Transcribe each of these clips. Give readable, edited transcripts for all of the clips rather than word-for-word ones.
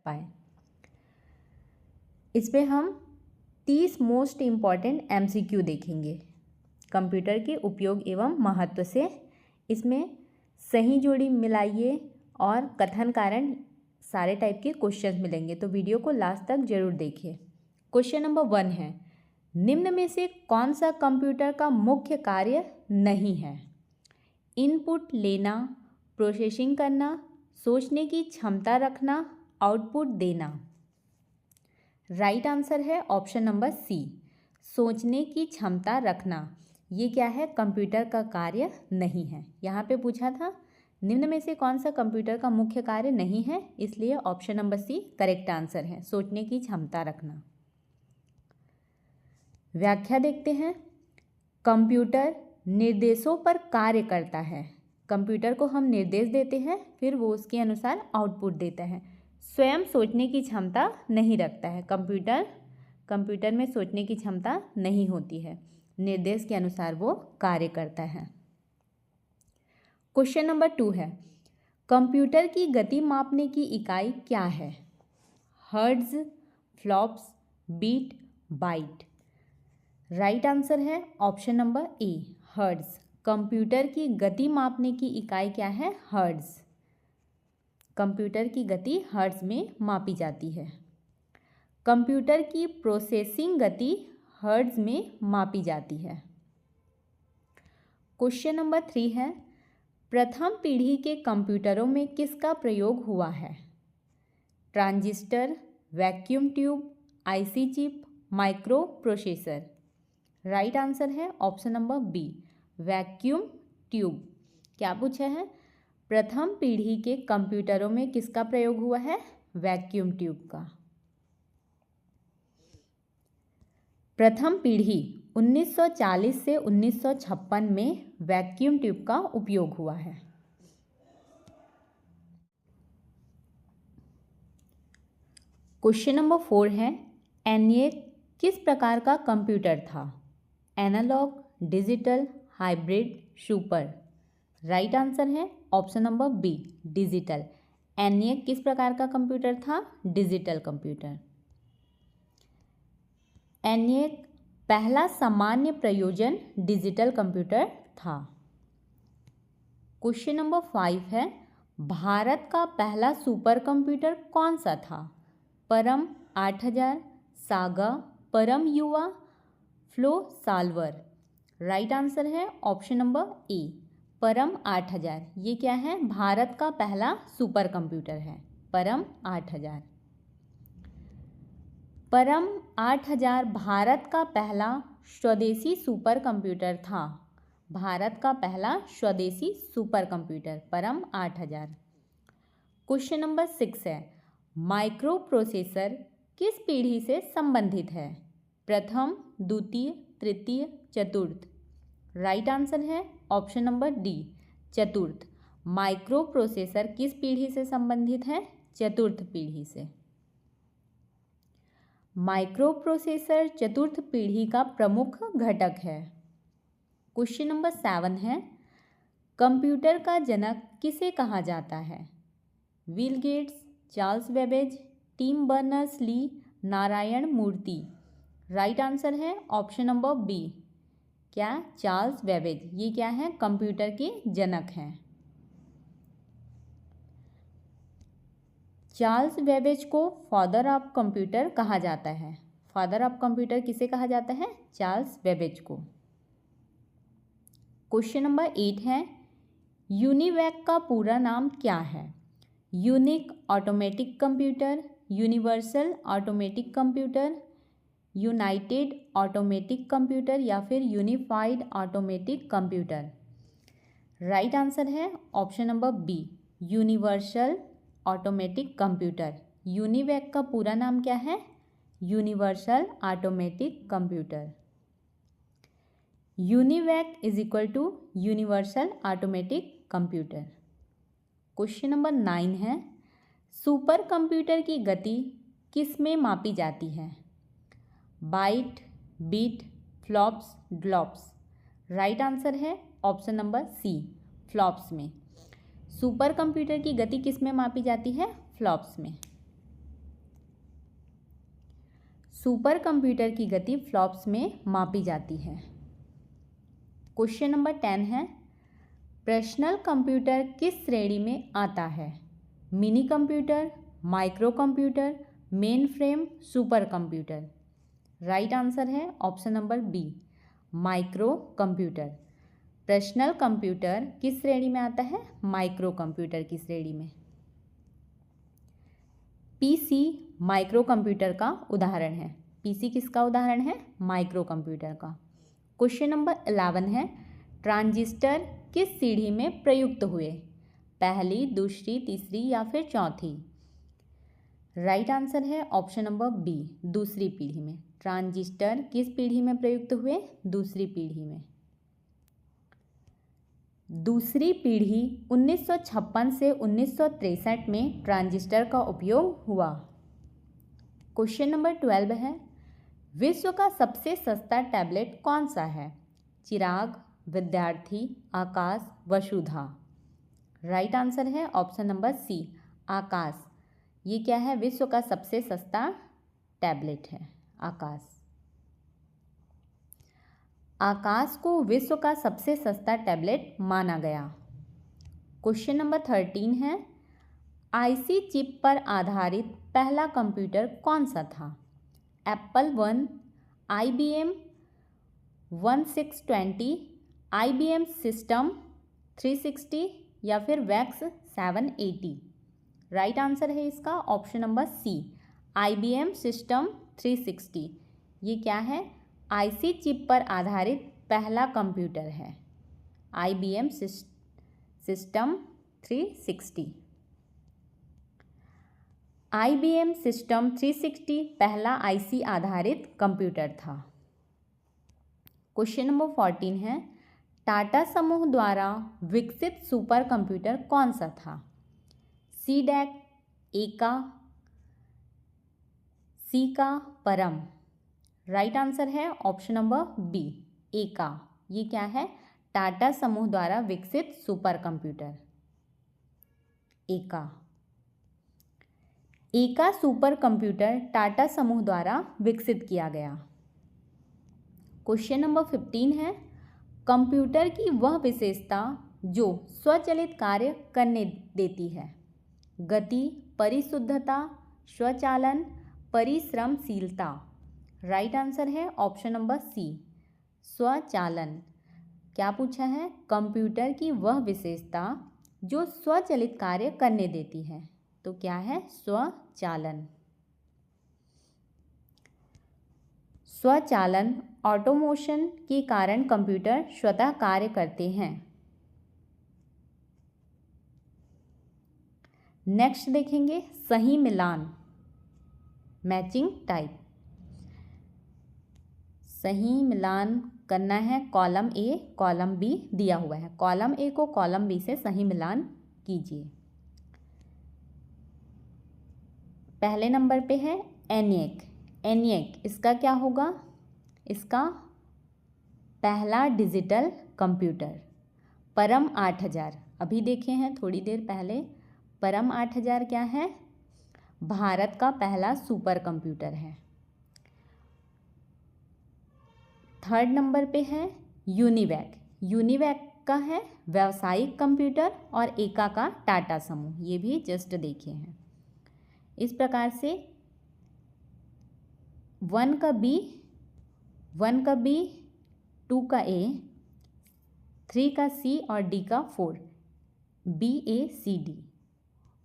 पाए। इस पे हम 30 मोस्ट इम्पॉर्टेंट MCQ देखेंगे कंप्यूटर के उपयोग एवं महत्व से। इसमें सही जोड़ी मिलाइए और कथन कारण सारे टाइप के क्वेश्चन मिलेंगे, तो वीडियो को लास्ट तक जरूर देखिए। क्वेश्चन नंबर 1 है, निम्न में से कौन सा कंप्यूटर का मुख्य कार्य नहीं है? इनपुट लेना, प्रोसेसिंग करना, सोचने की क्षमता रखना, आउटपुट देना। राइट आंसर है ऑप्शन नंबर सी, सोचने की क्षमता रखना। ये क्या है? कंप्यूटर का कार्य नहीं है। यहाँ पे पूछा था निम्न में से कौन सा कंप्यूटर का मुख्य कार्य नहीं है, इसलिए option number C correct answer है, सोचने की क्षमता रखना। व्याख्या देखते हैं। कंप्यूटर निर्देशों पर कार्य करता है। कंप्यूटर को हम निर्देश देते हैं, फिर वो उसके अनुसार आउटपुट देता है। स्वयं सोचने की क्षमता नहीं रखता है। कंप्यूटर में सोचने की क्षमता नहीं होती है, निर्देश के अनुसार वो कार्य करता है। क्वेश्चन नंबर 2 है, कंप्यूटर की गति मापने की इकाई क्या है? Hertz, flops, beat, byte. Right answer है option number A, hertz. Computer की गति मापने की इकाई क्या है? हर्ट्ज। कंप्यूटर की गति हर्ट्ज में मापी जाती है। कंप्यूटर की प्रोसेसिंग गति हर्ट्ज में मापी जाती है। क्वेश्चन नंबर 3 है, प्रथम पीढ़ी के कंप्यूटरों में किसका प्रयोग हुआ है? Transistor, vacuum tube, IC chip, micro processor. Right answer है option number B, vacuum tube. क्या पूछा है? प्रथम पीढ़ी के कंप्यूटरों में किसका प्रयोग हुआ है? वैक्यूम ट्यूब का। प्रथम पीढ़ी 1940 से 1956 में वैक्यूम ट्यूब का उपयोग हुआ है। क्वेश्चन नंबर 4 है, ENIAC किस प्रकार का कंप्यूटर था? Analogue, digital, hybrid, super. Right answer है option number B, digital. ENIAC किस प्रकार का कंप्यूटर था? Digital computer. ENIAC पहला सामान्य प्रयोजन डिजिटल कंप्यूटर था। क्वेश्चन नंबर 5 है, भारत का पहला सुपर कंप्यूटर कौन सा था? परम 8000, सागा, परम युवा, फ्लो सॉल्वर। राइट आंसर है ऑप्शन नंबर ए, परम 8000। ये क्या है? भारत का पहला सुपर कंप्यूटर है, परम 8000। परम 8000 भारत का पहला स्वदेशी सुपर कंप्यूटर था। भारत का पहला स्वदेशी सुपर कंप्यूटर परम 8000। क्वेश्चन नंबर 6 है, माइक्रो प्रोसेसर किस पीढ़ी से संबंधित है? प्रथम, द्वितीय, तृतीय, चतुर्थ। राइट आंसर है ऑप्शन नंबर डी, चतुर्थ। माइक्रो प्रोसेसर किस पीढ़ी से संबंधित है? चतुर्थ पीढ़ी से। माइक्रो प्रोसेसर चतुर्थ पीढ़ी का प्रमुख घटक है। क्वेश्चन नंबर 7 है, कंप्यूटर का जनक किसे कहा जाता है? Bill Gates, Charles Babbage, Tim Berners-Lee, Narayana Murthy. Right answer है ऑप्शन नंबर बी, क्या? Charles Babbage. ये क्या है? कंप्यूटर के जनक हैं। चार्ल्स बेबेज को फादर ऑफ कंप्यूटर कहा जाता है। फादर ऑफ कंप्यूटर किसे कहा जाता है? चार्ल्स बेबेज को। क्वेश्चन नंबर 8 है, यूनिवैक का पूरा नाम क्या है? Unique automatic computer, universal automatic computer, united automatic computer या फिर unified automatic computer. Right answer है option number B, universal automatic computer. UNIVAC का पूरा नाम क्या है? Universal automatic computer. UNIVAC is equal to universal automatic computer. Question number 9 है, super computer की गति किस में मापी जाती है? Byte, bit, flops, glops. Right answer है ऑप्शन नंबर सी, फ्लॉप्स में। सुपर कंप्यूटर की गति किस में मापी जाती है? फ्लॉप्स में। सुपर कंप्यूटर की गति फ्लॉप्स में मापी जाती है। क्वेश्चन नंबर 10 है, पर्सनल कंप्यूटर किस श्रेणी में आता है? Mini computer, micro computer, mainframe, super computer. Right answer है option number B, micro computer. Personal computer किस श्रेणी में आता है? माइक्रो कंप्यूटर की श्रेणी में। पीसी माइक्रो कंप्यूटर का उदाहरण है। पीसी किसका उदाहरण है? माइक्रो कंप्यूटर का। क्वेश्चन नंबर 11 है, ट्रांजिस्टर किस सीढ़ी में प्रयुक्त हुए? पहली, दूसरी, तीसरी या फिर चौथी? राइट आंसर है ऑप्शन नंबर बी, दूसरी पीढ़ी में। ट्रांजिस्टर किस पीढ़ी में प्रयुक्त हुए? दूसरी पीढ़ी में। दूसरी पीढ़ी 1956 से 1963 में ट्रांजिस्टर का उपयोग हुआ। क्वेश्चन नंबर 12 है, विश्व का सबसे सस्ता टैबलेट कौन सा है? चिराग, विद्यार्थी, आकाश, वसुधा। राइट आंसर है ऑप्शन नंबर सी, आकाश। ये क्या है? विश्व का सबसे सस्ता टैबलेट है आकाश। आकाश को विश्व का सबसे सस्ता टैबलेट माना गया। क्वेश्चन नंबर 13 है, आईसी चिप पर आधारित पहला कंप्यूटर कौन सा था? एप्पल 1, IBM 1620, IBM सिस्टम 360 या फिर वैक्स 780। राइट आंसर है इसका option number C, IBM system 360। ये क्या है? आईसी चिप पर आधारित पहला कंप्यूटर है, IBM सिस्टम 360। IBM सिस्टम 360 पहला आईसी आधारित कंप्यूटर था। क्वेश्चन नंबर 14 है, टाटा समूह द्वारा विकसित सुपर कंप्यूटर कौन सा था? सीडैक, एका, सीका, परम। राइट आंसर है ऑप्शन नंबर बी, एका। ये क्या है? टाटा समूह द्वारा विकसित सुपर कंप्यूटर, एका। एका सुपर कंप्यूटर टाटा समूह द्वारा विकसित किया गया। क्वेश्चन नंबर 15 है, कंप्यूटर की वह विशेषता जो स्वचालित कार्य करने देती है? गति, परिशुद्धता, स्वचालन, परिश्रमशीलता। राइट आंसर है ऑप्शन नंबर सी, स्वचालन। क्या पूछा है? कंप्यूटर की वह विशेषता जो स्वचालित कार्य करने देती है, तो क्या है? स्वचालन। स्वचालन ऑटोमेशन के कारण कंप्यूटर स्वतः कार्य करते हैं। नेक्स्ट देखेंगे सही मिलान, मैचिंग टाइप। सही मिलान करना है, कॉलम ए कॉलम बी दिया हुआ है। कॉलम ए को कॉलम बी से सही मिलान कीजिए। पहले नंबर पे है एनिएक। एनिएक इसका क्या होगा? इसका पहला डिजिटल कंप्यूटर। परम 8000 अभी देखे हैं थोड़ी देर पहले। परम 8000 क्या है? भारत का पहला सुपर कंप्यूटर है। थर्ड नंबर पे है यूनिवैक। यूनिवैक का है व्यावसायिक कंप्यूटर और एका का टाटा समूह। ये भी जस्ट देखे हैं। इस प्रकार से 1 का बी, 2 का ए, 3 का सी और डी का 4, BACD।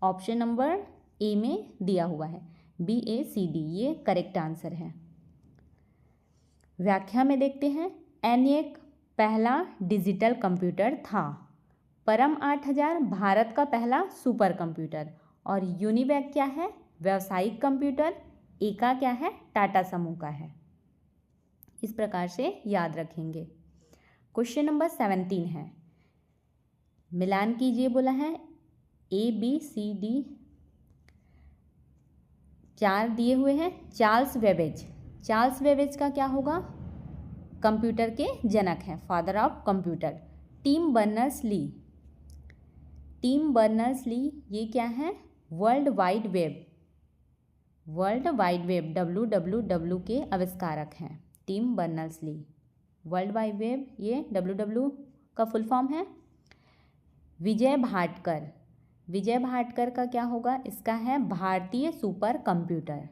ऑप्शन नंबर ए में दिया हुआ है BACD, ये करेक्ट आंसर है। व्याख्या में देखते हैं, एनिएक पहला डिजिटल कंप्यूटर था। परम 8000 भारत का पहला सुपर कंप्यूटर। और यूनिवैक क्या है? व्यावसायिक कंप्यूटर। एका क्या है? टाटा समूह का है। इस प्रकार से याद रखेंगे। क्वेश्चन नंबर 17 है, मिलान कीजिए बोला है। ABCD 4 दिए हुए हैं। Charles Babbage. चार्ल्स बेबेज का क्या होगा? कंप्यूटर के जनक हैं, father of computer. Tim Berners Lee. Tim Berners Lee ये क्या है? World wide web. World wide web WWW के आविष्कारक हैं Tim Berners Lee. World wide web ये WWW का फुल फॉर्म है। विजय भाटकर, विजय भाटकर का क्या होगा, इसका है भारतीय सुपर कंप्यूटर।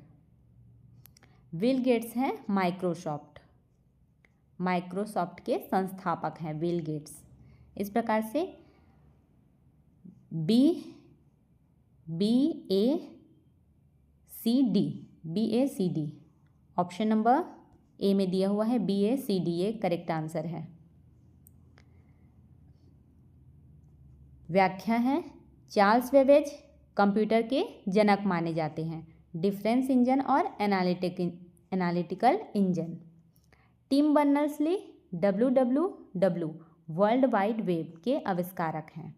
बिल गेट्स हैं माइक्रोसॉफ्ट, माइक्रोसॉफ्ट के संस्थापक हैं बिल गेट्स। इस प्रकार से BACD ऑप्शन नंबर ए में दिया हुआ है BACD, ये करेक्ट आंसर है। व्याख्या है चार्ल्स बेबेज कंप्यूटर के जनक माने जाते हैं। डिफरेंस इंजन और analytical engine. Tim Berners Lee WWW world wide web के आविष्कारक हैं।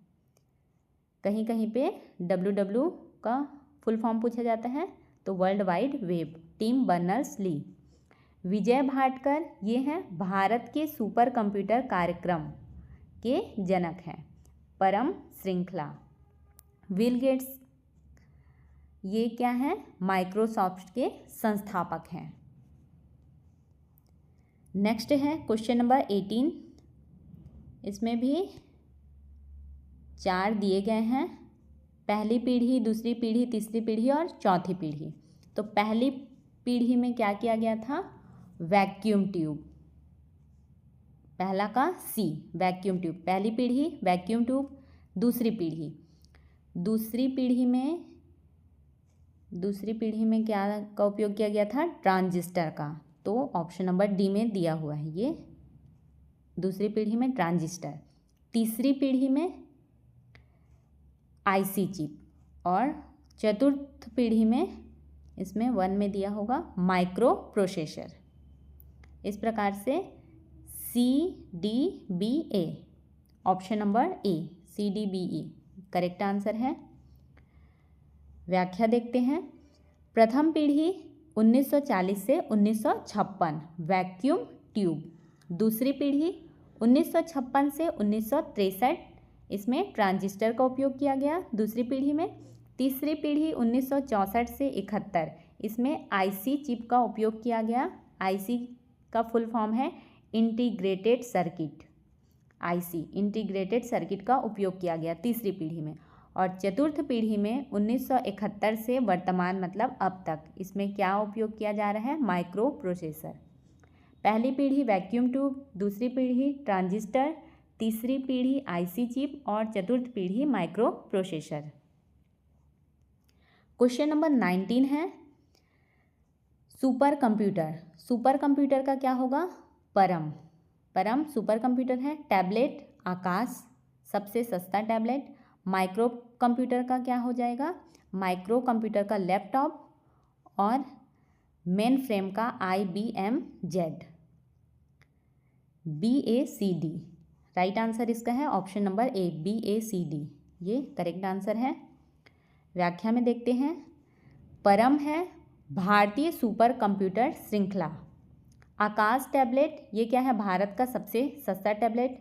कहीं कहीं पे WWW का फुल फॉर्म पूछा जाता है तो world wide web, Tim Berners-Lee. Vijay Bhatkar ये हैं भारत के सुपर कंप्यूटर कार्यक्रम के जनक हैं। परम श्रृंखला। बिल गेट्स ये क्या है, माइक्रोसॉफ्ट के संस्थापक हैं। नेक्स्ट है क्वेश्चन नंबर 18। इसमें भी 4 दिए गए हैं, पहली पीढ़ी, दूसरी पीढ़ी, तीसरी पीढ़ी और चौथी पीढ़ी। तो पहली पीढ़ी में क्या किया गया था, वैक्यूम ट्यूब, पहला का C वैक्यूम ट्यूब, पहली पीढ़ी वैक्यूम ट्यूब। दूसरी पीढ़ी में क्या का उपयोग किया गया था, ट्रांजिस्टर का। तो ऑप्शन नंबर डी में दिया हुआ है, ये दूसरी पीढ़ी में ट्रांजिस्टर। तीसरी पीढ़ी में IC चिप और चतुर्थ पीढ़ी में, इसमें 1 में दिया होगा माइक्रो प्रोसेसर। इस प्रकार से CDBA ऑप्शन नंबर ए CDBA करेक्ट आंसर है। व्याख्या देखते हैं। प्रथम पीढ़ी 1940 से 1956 वैक्यूम ट्यूब। दूसरी पीढ़ी 1956 से 1963, इसमें ट्रांजिस्टर का उपयोग किया गया दूसरी पीढ़ी में। तीसरी पीढ़ी 1964 से 71, इसमें IC चिप का उपयोग किया गया। IC का फुल फॉर्म है integrated circuit, IC integrated circuit का उपयोग किया गया तीसरी पीढ़ी में। और चतुर्थ पीढ़ी में 1971 से वर्तमान मतलब अब तक, इसमें क्या उपयोग किया जा रहा है, माइक्रो प्रोसेसर। पहली पीढ़ी वैक्यूम ट्यूब, दूसरी पीढ़ी ट्रांजिस्टर, तीसरी पीढ़ी IC चिप और चतुर्थ पीढ़ी माइक्रो प्रोसेसर। क्वेश्चन नंबर 19 है सुपर कंप्यूटर। सुपर कंप्यूटर का क्या होगा, परम सुपर कंप्यूटर है। टैबलेट आकाश सबसे सस्ता टैबलेट। माइक्रो कंप्यूटर का क्या हो जाएगा, माइक्रो कंप्यूटर का लैपटॉप। और मेन फ्रेम का IBM Z। BACD right answer इसका है ऑप्शन नंबर ए BACD, ये करेक्ट आंसर है। व्याख्या में देखते हैं। परम है भारतीय सुपर कंप्यूटर श्रृंखला। आकाश टैबलेट ये क्या है, भारत का सबसे सस्ता टैबलेट।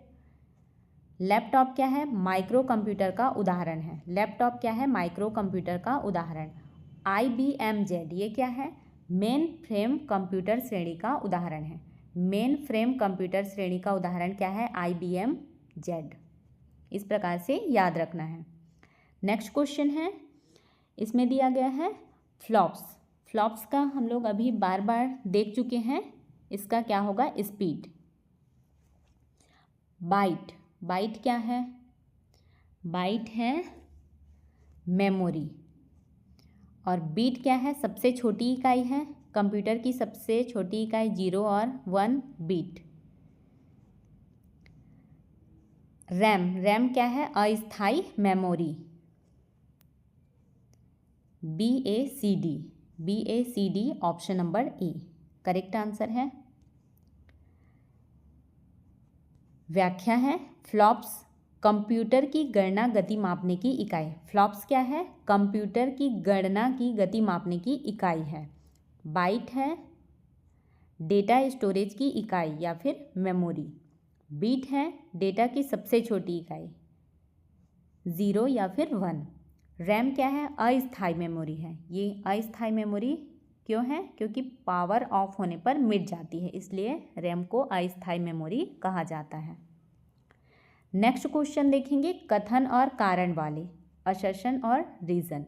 लैपटॉप क्या है, माइक्रो कंप्यूटर का उदाहरण है। लैपटॉप क्या है, माइक्रो कंप्यूटर का उदाहरण। IBM Z ये क्या है, मेन फ्रेम कंप्यूटर श्रेणी का उदाहरण है। मेन फ्रेम कंप्यूटर श्रेणी का उदाहरण क्या है, IBM Z। इस प्रकार से याद रखना है। नेक्स्ट क्वेश्चन है, इसमें दिया गया है फ्लॉप्स का हम लोग अभी बार बार देख चुके हैं। इसका क्या होगा, स्पीड। बाइट क्या है, बाइट है मेमोरी। और बीट क्या है, सबसे छोटी इकाई है। कंप्यूटर की सबसे छोटी इकाई 0 और 1 बीट। रैम क्या है, अस्थायी memory. BACD option number A correct answer है। व्याख्या है फ्लॉप्स कंप्यूटर की गणना गति मापने की इकाई। फ्लॉप्स क्या है, कंप्यूटर की गणना की गति मापने की इकाई है। बाइट है डेटा स्टोरेज की इकाई या फिर मेमोरी। बीट है डेटा की सबसे छोटी इकाई 0 या फिर 1। रैम क्या है? अस्थायी मेमोरी है। ये अस्थायी मेमोरी क्यों है? क्योंकि पावर ऑफ होने पर मिट जाती है, इसलिए रैम को अस्थायी मेमोरी कहा जाता है। नेक्स्ट क्वेश्चन देखेंगे, कथन और कारण वाले, असर्शन और रीजन।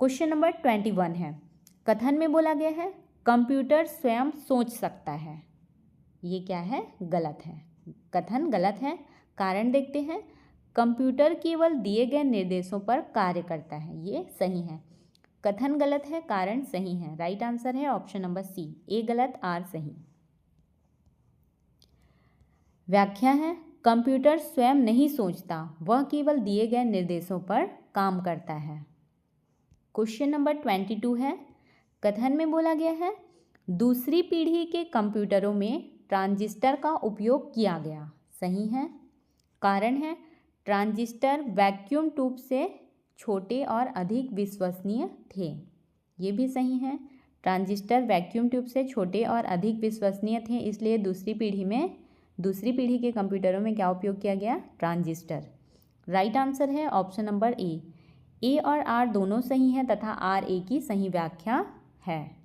क्वेश्चन नंबर 21 है, कथन में बोला गया है कंप्यूटर स्वयं सोच सकता है। ये क्या है? गलत है, कथन गलत है। कारण देखते हैं, कंप्यूटर केवल दिए गए निर्देशों पर कार्य करता है। ये सही है। कथन गलत है, कारण सही है। राइट आंसर है ऑप्शन नंबर सी, ए गलत आर सही। व्याख्या है, कंप्यूटर स्वयं नहीं सोचता, वह केवल दिए गए निर्देशों पर काम करता है। क्वेश्चन नंबर 22 है, कथन में बोला गया है दूसरी पीढ़ी के कंप्यूटरों में ट्रांजिस्टर का उपयोग किया गया। सही है। कारण है, ट्रांजिस्टर वैक्यूम ट्यूब से छोटे और अधिक विश्वसनीय थे। ये भी सही है। ट्रांजिस्टर वैक्यूम ट्यूब से छोटे और अधिक विश्वसनीय थे, इसलिए दूसरी पीढ़ी के कंप्यूटरों में क्या उपयोग किया गया? ट्रांजिस्टर। राइट आंसर है ऑप्शन नंबर ए और आर दोनों सही हैं तथा आर ए की सही व्याख्या है।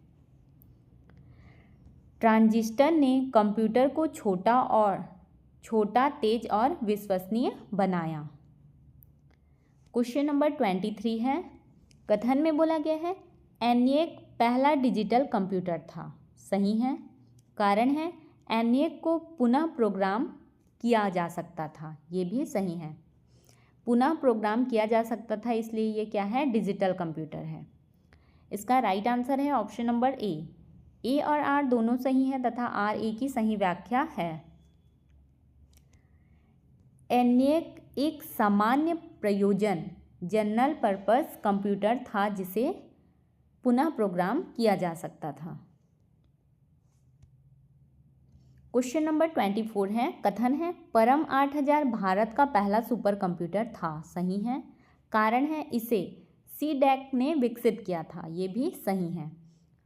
ट्रांजिस्टर ने कंप्यूटर को छोटा, तेज और विश्वसनीय बनाया। क्वेश्चन नंबर 23 है, कथन में बोला गया है एनएक पहला डिजिटल कंप्यूटर था। सही है। कारण है, एनएक को पुनः प्रोग्राम किया जा सकता था। ये भी सही है, पुनः प्रोग्राम किया जा सकता था, इसलिए ये क्या है? डिजिटल कंप्यूटर है। इसका राइट आंसर है ऑप्शन नंबर ए और आर दोनों सही हैं तथा आर ए की सही व्याख्या है। एनएक एक सामान्य प्रयोजन जनरल पर्पस कंप्यूटर था जिसे पुनः प्रोग्राम किया जा सकता था। क्वेश्चन नंबर 24 है, कथन है परम 8000 भारत का पहला सुपर कंप्यूटर था। सही है। कारण है, इसे सीडैक ने विकसित किया था। ये भी सही है।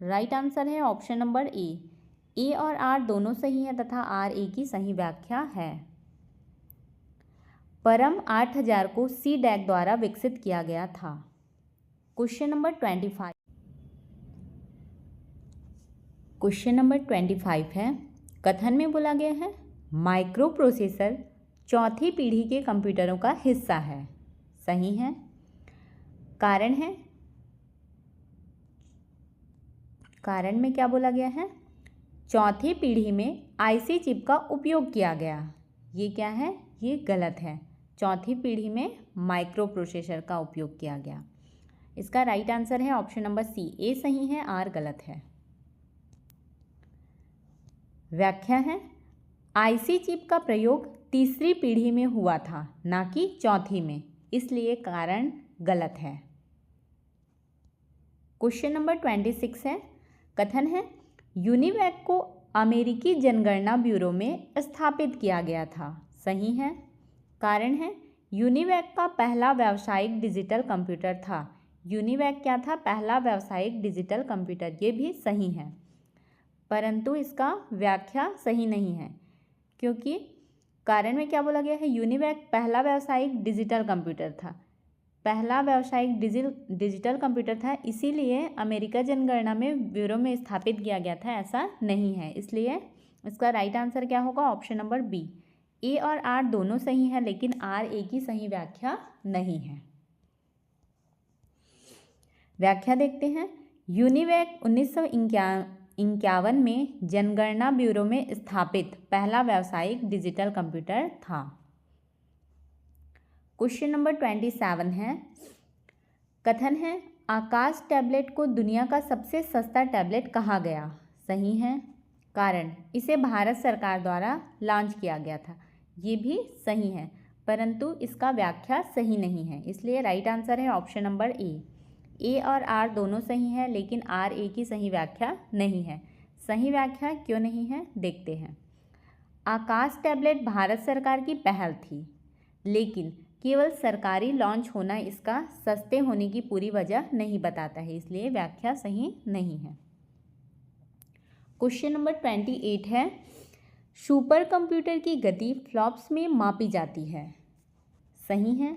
राइट आंसर है ऑप्शन नंबर ए और आर दोनों सही है तथा आर ए की सही व्याख्या है। परम 8000 को सीडैक द्वारा विकसित किया गया था। Question number 25। क्वेश्चन नंबर 25 है, कथन में बोला गया है माइक्रो प्रोसेसर चौथी पीढ़ी के कंप्यूटरों का हिस्सा है। सही है। कारण है, कारण में क्या बोला गया है? चौथी पीढ़ी में आईसी चिप का उपयोग किया गया। ये क्या है? ये गलत है। चौथी पीढ़ी में माइक्रो प्रोसेसर का उपयोग किया गया। इसका राइट आंसर है ऑप्शन नंबर सी, ए सही है आर गलत है। व्याख्या है, आईसी चिप का प्रयोग तीसरी पीढ़ी में हुआ था, ना कि चौथी में, इसलिए कारण गलत है। क्वेश्चन नंबर 26 है, कथन है यूनिवैक को अमेरिकी जनगणना ब्यूरो में स्थापित किया गया था। सही है। कारण है, यूनिवैक का पहला व्यावसायिक डिजिटल कंप्यूटर था। यूनिवैक क्या था? पहला व्यावसायिक डिजिटल कंप्यूटर। ये भी सही है, परंतु इसका व्याख्या सही नहीं है, क्योंकि कारण में क्या बोला गया है? यूनिवैक पहला व्यावसायिक डिजिटल कंप्यूटर था, पहला व्यावसायिक डिजिटल कंप्यूटर था, इसीलिए अमेरिका जनगणना में ब्यूरो में स्थापित किया गया था, ऐसा नहीं है। इसलिए इसका राइट आंसर क्या होगा? Option number B. ए और आर दोनों सही है, लेकिन आर ए की सही व्याख्या नहीं है। व्याख्या देखते हैं। यूनिवैक 1951 में जनगणना ब्यूरो में स्थापित पहला व्यावसायिक डिजिटल कंप्यूटर था। क्वेश्चन नंबर 27 है, कथन है आकाश टैबलेट को दुनिया का सबसे सस्ता टैबलेट कहा गया। सही है। कारण, इसे भारत सरकार द्वारा लॉन्च किया गया था। ये भी सही है, परंतु इसका व्याख्या सही नहीं है, इसलिए राइट आंसर है ऑप्शन नंबर ए और आर दोनों सही है, लेकिन आर ए की सही व्याख्या नहीं है। सही व्याख्या क्यों नहीं है, देखते हैं। आकाश टैबलेट भारत सरकार की पहल थी, लेकिन केवल सरकारी लॉन्च होना इसका सस्ते होने की पूरी वजह नहीं बताता है, इसलिए व्याख्या सही नहीं है। क्वेश्चन नंबर 28 है, सुपर कंप्यूटर की गति फ्लॉप्स में मापी जाती है। सही है।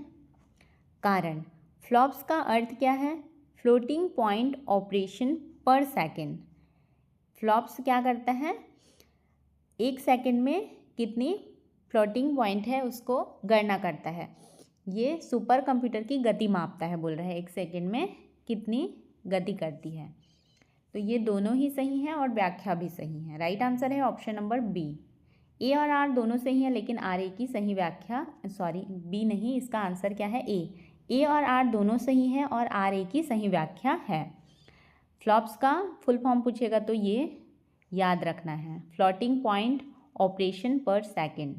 कारण, फ्लॉप्स का अर्थ क्या है? फ्लोटिंग पॉइंट ऑपरेशन पर सेकेंड। फ्लॉप्स क्या करता है? 1 सेकेंड में कितनी फ्लोटिंग पॉइंट है उसको गणना करता है। ये सुपर कंप्यूटर की गति मापता है, बोल रहा है 1 सेकेंड में कितनी गति करती है। तो ये दोनों ही सही हैं और व्याख्या भी सही है। राइट आंसर है ऑप्शन नंबर बी। ए और आर दोनों सही हैं, लेकिन आर ए की सही व्याख्या, सॉरी बी नहीं, इसका आंसर क्या है? ए और आर दोनों सही हैं और आर ए की सही व्याख्या है। फ्लॉप्स का फुल फॉर्म पूछेगा तो ये याद रखना है, फ्लोटिंग पॉइंट ऑपरेशन पर सेकेंड।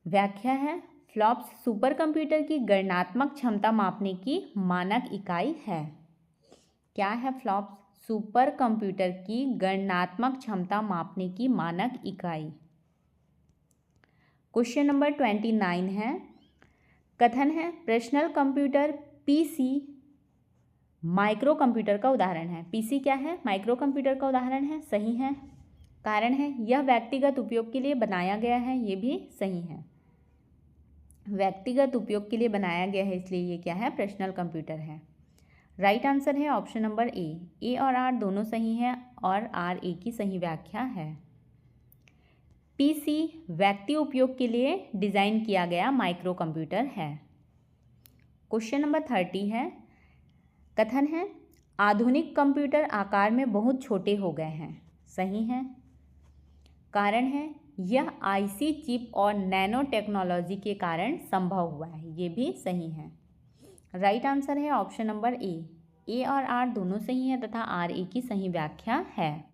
व्याख्या है, फ्लॉप्स सुपर कंप्यूटर की गणनात्मक क्षमता मापने की मानक इकाई है। क्या है फ्लॉप्स? सुपर कंप्यूटर की गणनात्मक क्षमता मापने की मानक इकाई। क्वेश्चन नंबर 29 है, कथन है personal computer PC micro computer का उदाहरण है। पीसी क्या है? माइक्रो कंप्यूटर का उदाहरण है, सही है। कारण है यह व्यक्तिगत उपयोग के लिए बनाया गया है, ये भी सही है। व्यक्तिगत उपयोग के लिए बनाया गया है, इसलिए ये क्या है? पर्सनल कंप्यूटर है। राइट आंसर है ऑप्शन नंबर ए और आर दोनों सही हैं और आर ए की सही व्याख्या है। पीसी व्यक्ति उपयोग के लिए डिज़ाइन किया गया माइक्रो कंप्यूटर है। क्वेश्चन नंबर 30 है, कथन है आधुनिक कंप्यूटर आकार में बहुत छोटे हो गए हैं, सही है। कारण है यह आईसी चिप और नैनो टेक्नोलॉजी के कारण संभव हुआ है, ये भी सही है। राइट आंसर है ऑप्शन नंबर ए और आर दोनों सही हैं तथा आर ए की सही व्याख्या है।